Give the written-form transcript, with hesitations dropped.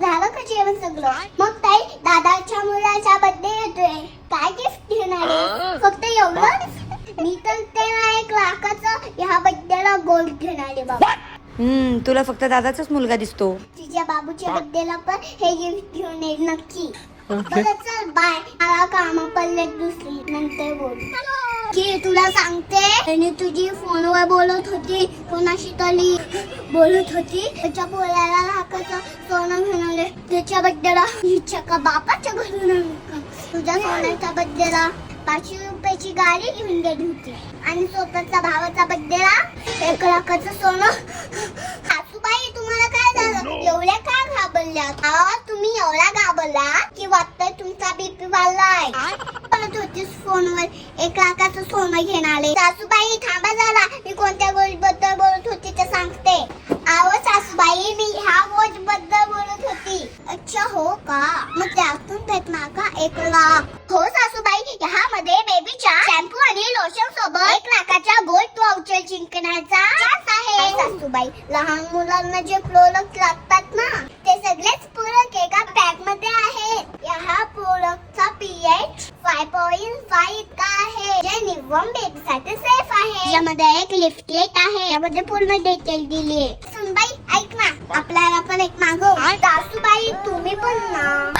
झालं का जेवण सगळं? मग ताई दादाच्या मुलाचा बर्थडे येतोय, काय गिफ्ट घेणार आहे? फक्त एवढं? मी तर त्याला 1 लाखाचं ह्या बर्थडेला गोल्ड घेणार आहे बाबा. तुला फक्त दादाचाच मुलगा दिसतो. तिच्या बाबूच्या बर्थडेला पण हे गिफ्ट घेऊन येईल नक्की. बरं चल बाय, मला काम पडले दुसरी, नंतर बोल. की तुला सांगते, आणि तुझी फोनवर बोलत होती, कोणाशी तरी बोलत होती, त्याच्या बोलायला लाखाचं सोनं घेऊन आले त्याच्या बर्थडेला. हिच्या का बापाच्या घरून आणू का? तुझ्या सोन्याच्या बर्थडेला 500 रुपयाची गाडी घेऊन गेली होती, आणि स्वतःच्या भावाचा बर्थडेला 1 लाखाचं सोनं. सासूबाई तुम्हाला काय झालं? एवढ्या का घाबरल्या? तुम्ही एवढा घाबरला की वाटतंय तुमचा बीपी वाढलाय. म्हणत होतीस फोनवर 1 लाखाचं सोनं घेणारे. सासूबाई थांबा जरा, मी कोणत्या गोष्ट बद्दल बोलत होती ते सांगते. आहो सासूबाई, मी ह्या गोष्ट बद्दल बोलत होती. अच्छा हो का? मग त्यातून भेटणार का 1 लाख? हो सासूबाई, ह्यामध्ये बेबीच्या शॅम्पू आणि लोशन सोबत 1 लाखाच्या गोल्ड वाउचर जिंकण्याचा चान्स आहे. सासूबाई, लहान मुलांना जे प्रोडक्ट लागतात ना, ते सगळेच प्रोडक्ट एका पॅक मध्ये आहेत. ह्या प्रोडक्टचा पीएच 5.5 इतका आहे, जे निव्वळ बेबीसाठी सेफ आहे. यामध्ये एक लिफलेट आहे, यामध्ये पूर्ण डिटेल दिली आहे. सुनबाई ऐक ना, आपल्याला पण एक मागव. सासूबाई तुम्ही पण ना.